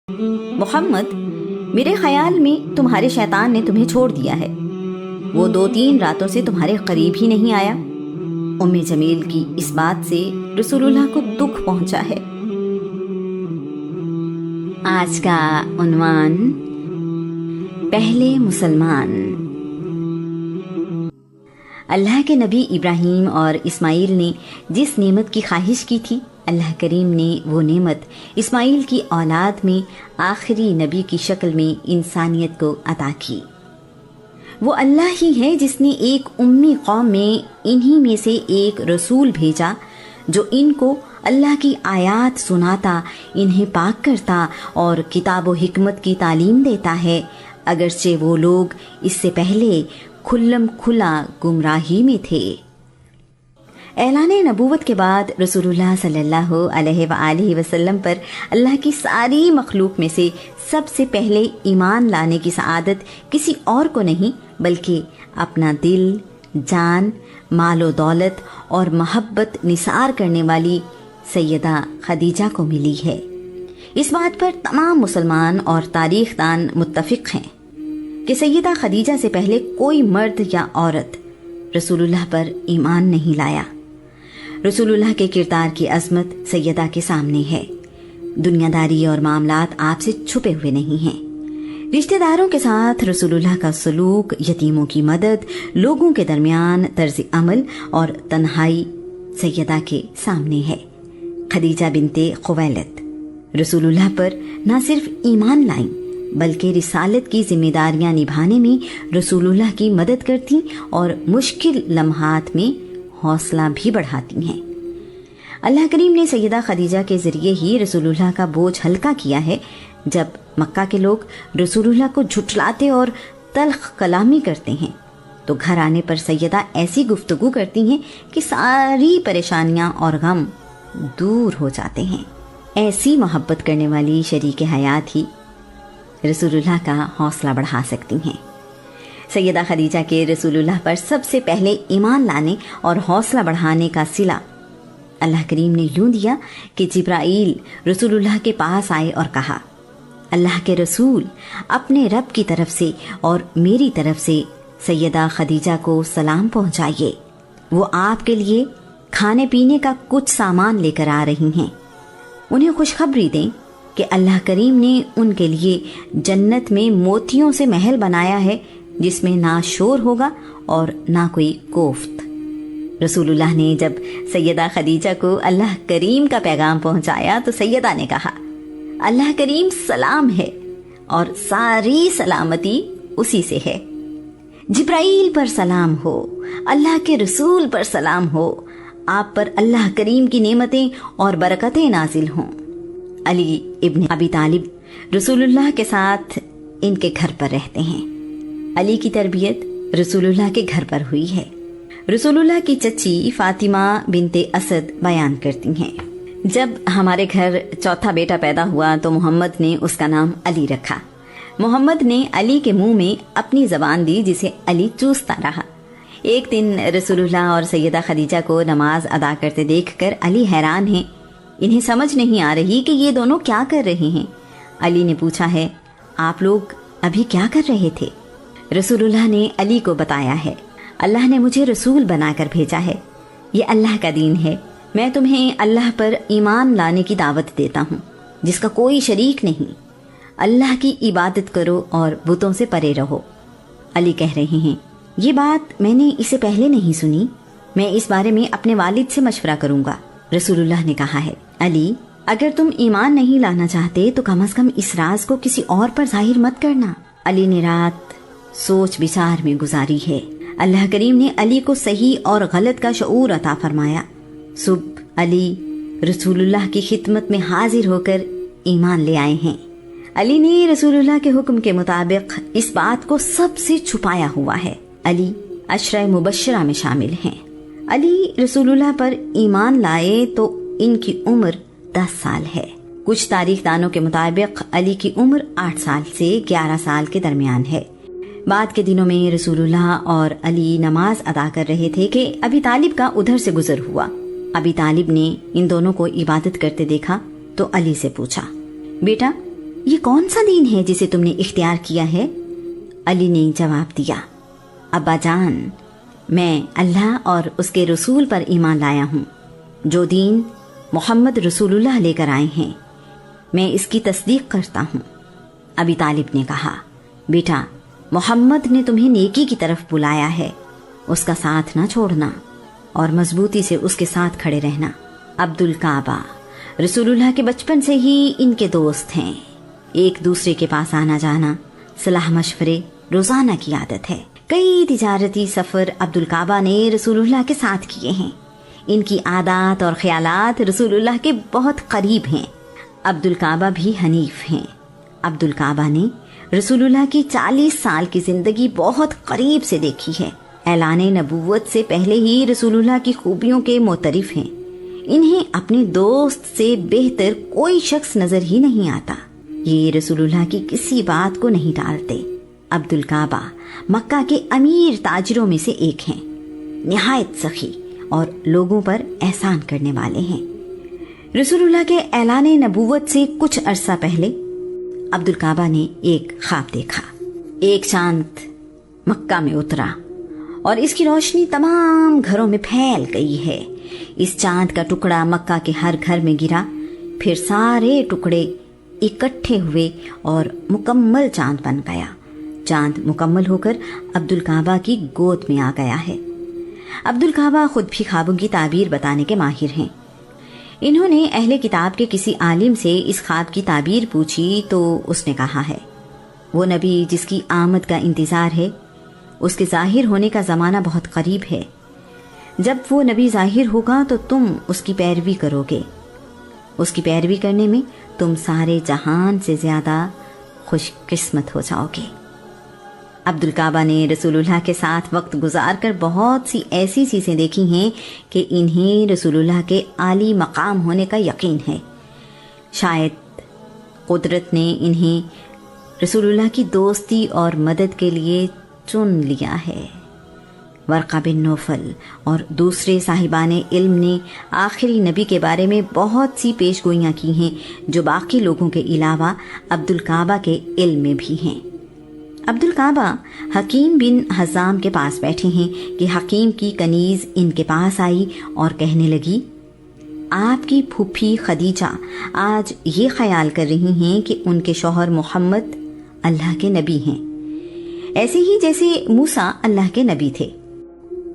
محمد، میرے خیال میں تمہارے شیطان نے تمہیں چھوڑ دیا ہے، وہ 2-3 راتوں سے تمہارے قریب ہی نہیں آیا۔ ام جمیل کی اس بات سے رسول اللہ کو دکھ پہنچا ہے۔ آج کا عنوان پہلے مسلمان۔ اللہ کے نبی ابراہیم اور اسماعیل نے جس نعمت کی خواہش کی تھی، اللہ کریم نے وہ نعمت اسماعیل کی اولاد میں آخری نبی کی شکل میں انسانیت کو عطا کی۔ وہ اللہ ہی ہے جس نے ایک امی قوم میں انہی میں سے ایک رسول بھیجا جو ان کو اللہ کی آیات سناتا، انہیں پاک کرتا اور کتاب و حکمت کی تعلیم دیتا ہے، اگرچہ وہ لوگ اس سے پہلے کھلم کھلا گمراہی میں تھے۔ اعلان نبوت کے بعد رسول اللہ صلی اللہ علیہ وآلہ وسلم پر اللہ کی ساری مخلوق میں سے سب سے پہلے ایمان لانے کی سعادت کسی اور کو نہیں بلکہ اپنا دل، جان، مال و دولت اور محبت نثار کرنے والی سیدہ خدیجہ کو ملی ہے۔ اس بات پر تمام مسلمان اور تاریخ دان متفق ہیں کہ سیدہ خدیجہ سے پہلے کوئی مرد یا عورت رسول اللہ پر ایمان نہیں لایا۔ رسول اللہ کے کردار کی عظمت سیدہ کے سامنے ہے۔ دنیا داری اور معاملات آپ سے چھپے ہوئے نہیں ہیں۔ رشتہ داروں کے ساتھ رسول اللہ کا سلوک، یتیموں کی مدد، لوگوں کے درمیان طرز عمل اور تنہائی سیدہ کے سامنے ہے۔ خدیجہ بنت خویلد رسول اللہ پر نہ صرف ایمان لائیں بلکہ رسالت کی ذمہ داریاں نبھانے میں رسول اللہ کی مدد کرتی اور مشکل لمحات میں حوصلہ بھی بڑھاتی ہیں۔ اللہ کریم نے سیدہ خدیجہ کے ذریعے ہی رسول اللہ کا بوجھ ہلکا کیا ہے۔ جب مکہ کے لوگ رسول اللہ کو جھٹلاتے اور تلخ کلامی کرتے ہیں تو گھر آنے پر سیدہ ایسی گفتگو کرتی ہیں کہ ساری پریشانیاں اور غم دور ہو جاتے ہیں۔ ایسی محبت کرنے والی شریک حیات ہی رسول اللہ کا حوصلہ بڑھا سکتی ہیں۔ سیدہ خدیجہ کے رسول اللہ پر سب سے پہلے ایمان لانے اور حوصلہ بڑھانے کا صلہ اللہ کریم نے یوں دیا کہ جبرائیل رسول اللہ کے پاس آئے اور کہا، اللہ کے رسول اپنے رب کی طرف سے اور میری طرف سے سیدہ خدیجہ کو سلام پہنچائیے، وہ آپ کے لیے کھانے پینے کا کچھ سامان لے کر آ رہی ہیں۔ انہیں خوشخبری دیں کہ اللہ کریم نے ان کے لیے جنت میں موتیوں سے محل بنایا ہے جس میں نہ شور ہوگا اور نہ کوئی کوفت۔ رسول اللہ نے جب سیدہ خدیجہ کو اللہ کریم کا پیغام پہنچایا تو سیدہ نے کہا، اللہ کریم سلام ہے اور ساری سلامتی اسی سے ہے۔ جبرائیل پر سلام ہو، اللہ کے رسول پر سلام ہو، آپ پر اللہ کریم کی نعمتیں اور برکتیں نازل ہوں۔ علی ابن ابی طالب رسول اللہ کے ساتھ ان کے گھر پر رہتے ہیں۔ علی کی تربیت رسول اللہ کے گھر پر ہوئی ہے۔ رسول اللہ کی چچی فاطمہ بنت اسد بیان کرتی ہیں، جب ہمارے گھر چوتھا بیٹا پیدا ہوا تو محمد نے اس کا نام علی رکھا۔ محمد نے علی کے منہ میں اپنی زبان دی جسے علی چوستا رہا۔ ایک دن رسول اللہ اور سیدہ خدیجہ کو نماز ادا کرتے دیکھ کر علی حیران ہیں، انہیں سمجھ نہیں آ رہی کہ یہ دونوں کیا کر رہے ہیں۔ علی نے پوچھا ہے، آپ لوگ ابھی کیا کر رہے تھے؟ رسول اللہ نے علی کو بتایا ہے، اللہ نے مجھے رسول بنا کر بھیجا ہے، یہ اللہ کا دین ہے، میں تمہیں اللہ پر ایمان لانے کی دعوت دیتا ہوں جس کا کوئی شریک نہیں، اللہ کی عبادت کرو اور بتوں سے پرے رہو۔ علی کہہ رہے ہیں، یہ بات میں نے اسے پہلے نہیں سنی، میں اس بارے میں اپنے والد سے مشورہ کروں گا۔ رسول اللہ نے کہا ہے، علی اگر تم ایمان نہیں لانا چاہتے تو کم از کم اس راز کو کسی اور پر ظاہر مت کرنا۔ علی نے رات سوچ بچار میں گزاری ہے۔ اللہ کریم نے علی کو صحیح اور غلط کا شعور عطا فرمایا۔ صبح علی رسول اللہ کی خدمت میں حاضر ہو کر ایمان لے آئے ہیں۔ علی نے رسول اللہ کے حکم کے مطابق اس بات کو سب سے چھپایا ہوا ہے۔ علی عشرہ مبشرہ میں شامل ہیں۔ علی رسول اللہ پر ایمان لائے تو ان کی عمر 10 سال ہے۔ کچھ تاریخ دانوں کے مطابق علی کی عمر 8 سال سے 11 سال کے درمیان ہے۔ بعد کے دنوں میں رسول اللہ اور علی نماز ادا کر رہے تھے کہ ابی طالب کا ادھر سے گزر ہوا۔ ابی طالب نے ان دونوں کو عبادت کرتے دیکھا تو علی سے پوچھا، بیٹا یہ کون سا دین ہے جسے تم نے اختیار کیا ہے؟ علی نے جواب دیا، ابا جان، میں اللہ اور اس کے رسول پر ایمان لایا ہوں۔ جو دین محمد رسول اللہ لے کر آئے ہیں میں اس کی تصدیق کرتا ہوں۔ ابی طالب نے کہا، بیٹا، محمد نے تمہیں نیکی کی طرف بلایا ہے، اس کا ساتھ نہ چھوڑنا اور مضبوطی سے اس کے ساتھ کھڑے رہنا۔ عبدالکعبہ رسول اللہ کے بچپن سے ہی ان کے دوست ہیں، ایک دوسرے کے پاس آنا جانا، صلاح مشورے روزانہ کی عادت ہے۔ کئی تجارتی سفر عبدالکعبہ نے رسول اللہ کے ساتھ کیے ہیں۔ ان کی عادات اور خیالات رسول اللہ کے بہت قریب ہیں۔ عبدالکعبہ بھی حنیف ہیں۔ عبدالکعبہ نے رسول اللہ کی 40 سال کی زندگی بہت قریب سے دیکھی ہے۔ اعلان نبوت سے پہلے ہی رسول اللہ کی خوبیوں کے معترف ہیں۔ انہیں اپنے دوست سے بہتر کوئی شخص نظر ہی نہیں آتا۔ یہ رسول اللہ کی کسی بات کو نہیں ٹالتے۔ عبدالکعبہ مکہ کے امیر تاجروں میں سے ایک ہیں، نہایت سخی اور لوگوں پر احسان کرنے والے ہیں۔ رسول اللہ کے اعلان نبوت سے کچھ عرصہ پہلے عبدالکعبہ نے ایک خواب دیکھا۔ ایک چاند مکہ میں اترا اور اس کی روشنی تمام گھروں میں پھیل گئی ہے۔ اس چاند کا ٹکڑا مکہ کے ہر گھر میں گرا، پھر سارے ٹکڑے اکٹھے ہوئے اور مکمل چاند بن گیا۔ چاند مکمل ہو کر عبدالکعبہ کی گود میں آ گیا ہے۔ عبدالکعبہ خود بھی خوابوں کی تعبیر بتانے کے ماہر ہیں۔ انہوں نے اہل کتاب کے کسی عالم سے اس خواب کی تعبیر پوچھی تو اس نے کہا ہے، وہ نبی جس کی آمد کا انتظار ہے، اس کے ظاہر ہونے کا زمانہ بہت قریب ہے۔ جب وہ نبی ظاہر ہوگا تو تم اس کی پیروی کرو گے۔ اس کی پیروی کرنے میں تم سارے جہان سے زیادہ خوش قسمت ہو جاؤ گے۔ عبدالکعبہ نے رسول اللہ کے ساتھ وقت گزار کر بہت سی ایسی چیزیں دیکھی ہیں کہ انہیں رسول اللہ کے عالی مقام ہونے کا یقین ہے۔ شاید قدرت نے انہیں رسول اللہ کی دوستی اور مدد کے لیے چن لیا ہے۔ ورقہ بن نوفل اور دوسرے صاحبان علم نے آخری نبی کے بارے میں بہت سی پیش گوئیاں کی ہیں جو باقی لوگوں کے علاوہ عبدالکعبہ کے علم میں بھی ہیں۔ عبدالکعبہ حکیم بن حزام کے پاس بیٹھے ہیں کہ حکیم کی کنیز ان کے پاس آئی اور کہنے لگی، آپ کی پھوپھی خدیجہ آج یہ خیال کر رہی ہیں کہ ان کے شوہر محمد اللہ کے نبی ہیں، ایسے ہی جیسے موسیٰ اللہ کے نبی تھے۔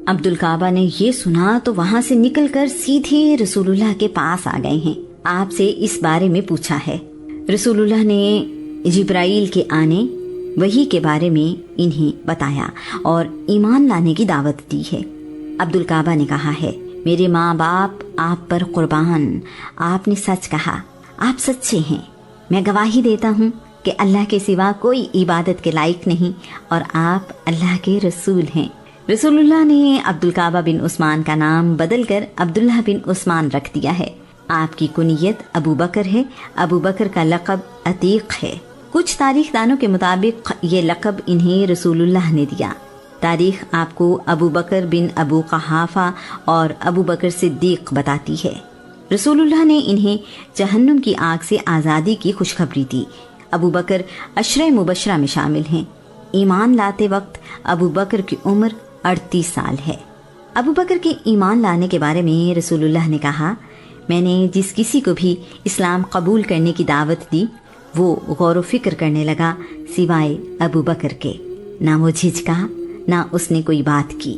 عبدالکعبہ نے یہ سنا تو وہاں سے نکل کر سیدھے رسول اللہ کے پاس آ گئے ہیں۔ آپ سے اس بارے میں پوچھا ہے۔ رسول اللہ نے جبرائیل کے آنے، وحی کے بارے میں انہیں بتایا اور ایمان لانے کی دعوت دی ہے۔ عبدالکعبہ نے کہا ہے، میرے ماں باپ آپ پر قربان، آپ نے سچ کہا، آپ سچے ہیں۔ میں گواہی دیتا ہوں کہ اللہ کے سوا کوئی عبادت کے لائق نہیں اور آپ اللہ کے رسول ہیں۔ رسول اللہ نے عبدالکعبہ بن عثمان کا نام بدل کر عبداللہ بن عثمان رکھ دیا ہے۔ آپ کی کنیت ابو بکر ہے۔ ابو بکر کا لقب عتیق ہے۔ کچھ تاریخ دانوں کے مطابق یہ لقب انہیں رسول اللہ نے دیا۔ تاریخ آپ کو ابو بکر بن ابو قحافہ اور ابو بکر صدیق بتاتی ہے۔ رسول اللہ نے انہیں جہنم کی آگ سے آزادی کی خوشخبری دی۔ ابو بکر عشرہ مبشرہ میں شامل ہیں۔ ایمان لاتے وقت ابو بکر کی عمر 38 سال ہے۔ ابو بکر کے ایمان لانے کے بارے میں رسول اللہ نے کہا، میں نے جس کسی کو بھی اسلام قبول کرنے کی دعوت دی وہ غور و فکر کرنے لگا سوائے ابو بکر کے، نہ وہ جھجکا نہ اس نے کوئی بات کی۔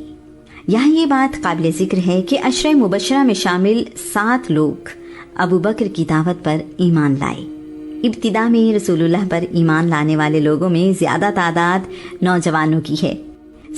یہاں یہ بات قابل ذکر ہے کہ عشرہ مبشرہ میں شامل 7 لوگ ابو بکر کی دعوت پر ایمان لائے۔ ابتدا میں رسول اللہ پر ایمان لانے والے لوگوں میں زیادہ تعداد نوجوانوں کی ہے۔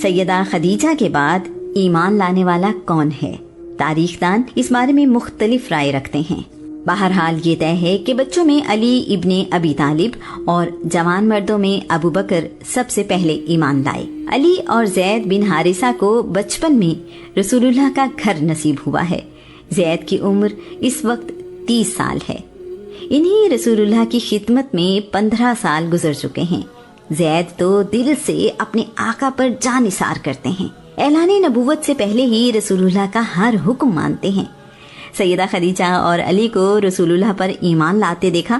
سیدہ خدیجہ کے بعد ایمان لانے والا کون ہے؟ تاریخ دان اس بارے میں مختلف رائے رکھتے ہیں۔ بہرحال یہ طے ہے کہ بچوں میں علی ابن ابی طالب اور جوان مردوں میں ابو بکر سب سے پہلے ایمان لائے۔ علی اور زید بن حارثہ کو بچپن میں رسول اللہ کا گھر نصیب ہوا ہے۔ زید کی عمر اس وقت 30 سال ہے۔ انہیں رسول اللہ کی خدمت میں 15 سال گزر چکے ہیں۔ زید تو دل سے اپنے آقا پر جان نثار کرتے ہیں۔ اعلان نبوت سے پہلے ہی رسول اللہ کا ہر حکم مانتے ہیں۔ سیدہ خدیجہ اور علی کو رسول اللہ پر ایمان لاتے دیکھا